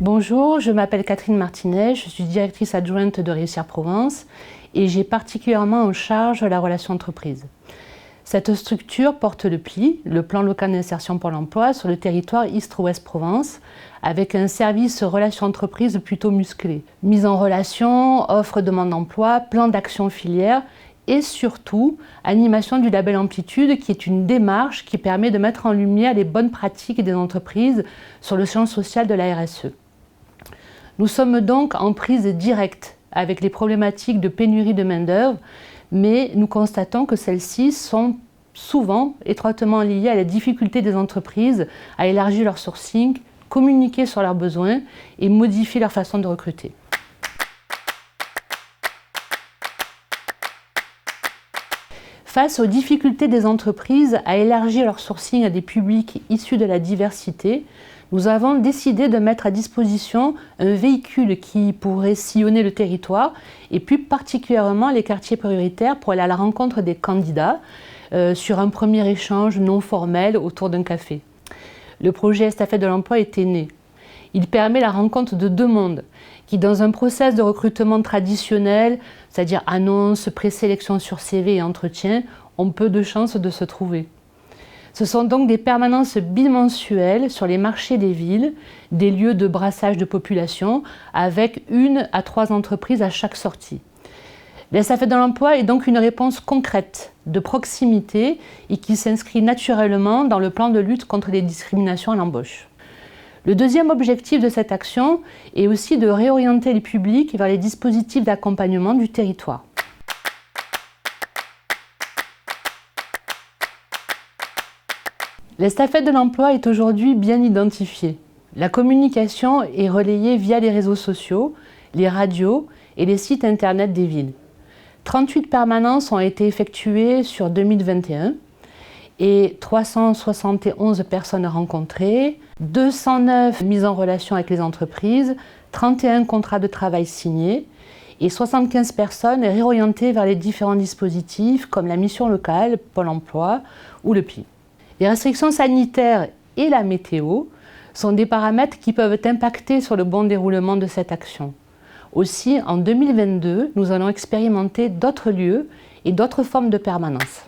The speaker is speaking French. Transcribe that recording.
Bonjour, je m'appelle Catherine Martinet, je suis directrice adjointe de Réussir Provence et j'ai particulièrement en charge la relation entreprise. Cette structure porte le PLI, le plan local d'insertion pour l'emploi, sur le territoire Istres-Ouest Provence, avec un service relations entreprises plutôt musclé. Mise en relation, offre demande d'emploi, plan d'action filière et surtout animation du label Amplitude, qui est une démarche qui permet de mettre en lumière les bonnes pratiques des entreprises sur le champ social de la RSE. Nous sommes donc en prise directe avec les problématiques de pénurie de main-d'œuvre, mais nous constatons que celles-ci sont souvent étroitement liées à la difficulté des entreprises à élargir leur sourcing, communiquer sur leurs besoins et modifier leur façon de recruter. Face aux difficultés des entreprises à élargir leur sourcing à des publics issus de la diversité, nous avons décidé de mettre à disposition un véhicule qui pourrait sillonner le territoire et plus particulièrement les quartiers prioritaires pour aller à la rencontre des candidats sur un premier échange non formel autour d'un café. Le projet Estafette de l'emploi était né. Il permet la rencontre de deux mondes qui, dans un process de recrutement traditionnel, c'est-à-dire annonce, présélection sur CV et entretien, ont peu de chances de se trouver. Ce sont donc des permanences bimensuelles sur les marchés des villes, des lieux de brassage de population, avec 1 à 3 entreprises à chaque sortie. L'Estafette de l'emploi est donc une réponse concrète, de proximité et qui s'inscrit naturellement dans le plan de lutte contre les discriminations à l'embauche. Le deuxième objectif de cette action est aussi de réorienter les publics vers les dispositifs d'accompagnement du territoire. L'Estafette de l'emploi est aujourd'hui bien identifiée. La communication est relayée via les réseaux sociaux, les radios et les sites internet des villes. 38 permanences ont été effectuées sur 2021 et 371 personnes rencontrées, 209 mises en relation avec les entreprises, 31 contrats de travail signés et 75 personnes réorientées vers les différents dispositifs comme la mission locale, Pôle emploi ou le PLI. Les restrictions sanitaires et la météo sont des paramètres qui peuvent impacter sur le bon déroulement de cette action. Aussi, en 2022, nous allons expérimenter d'autres lieux et d'autres formes de permanence.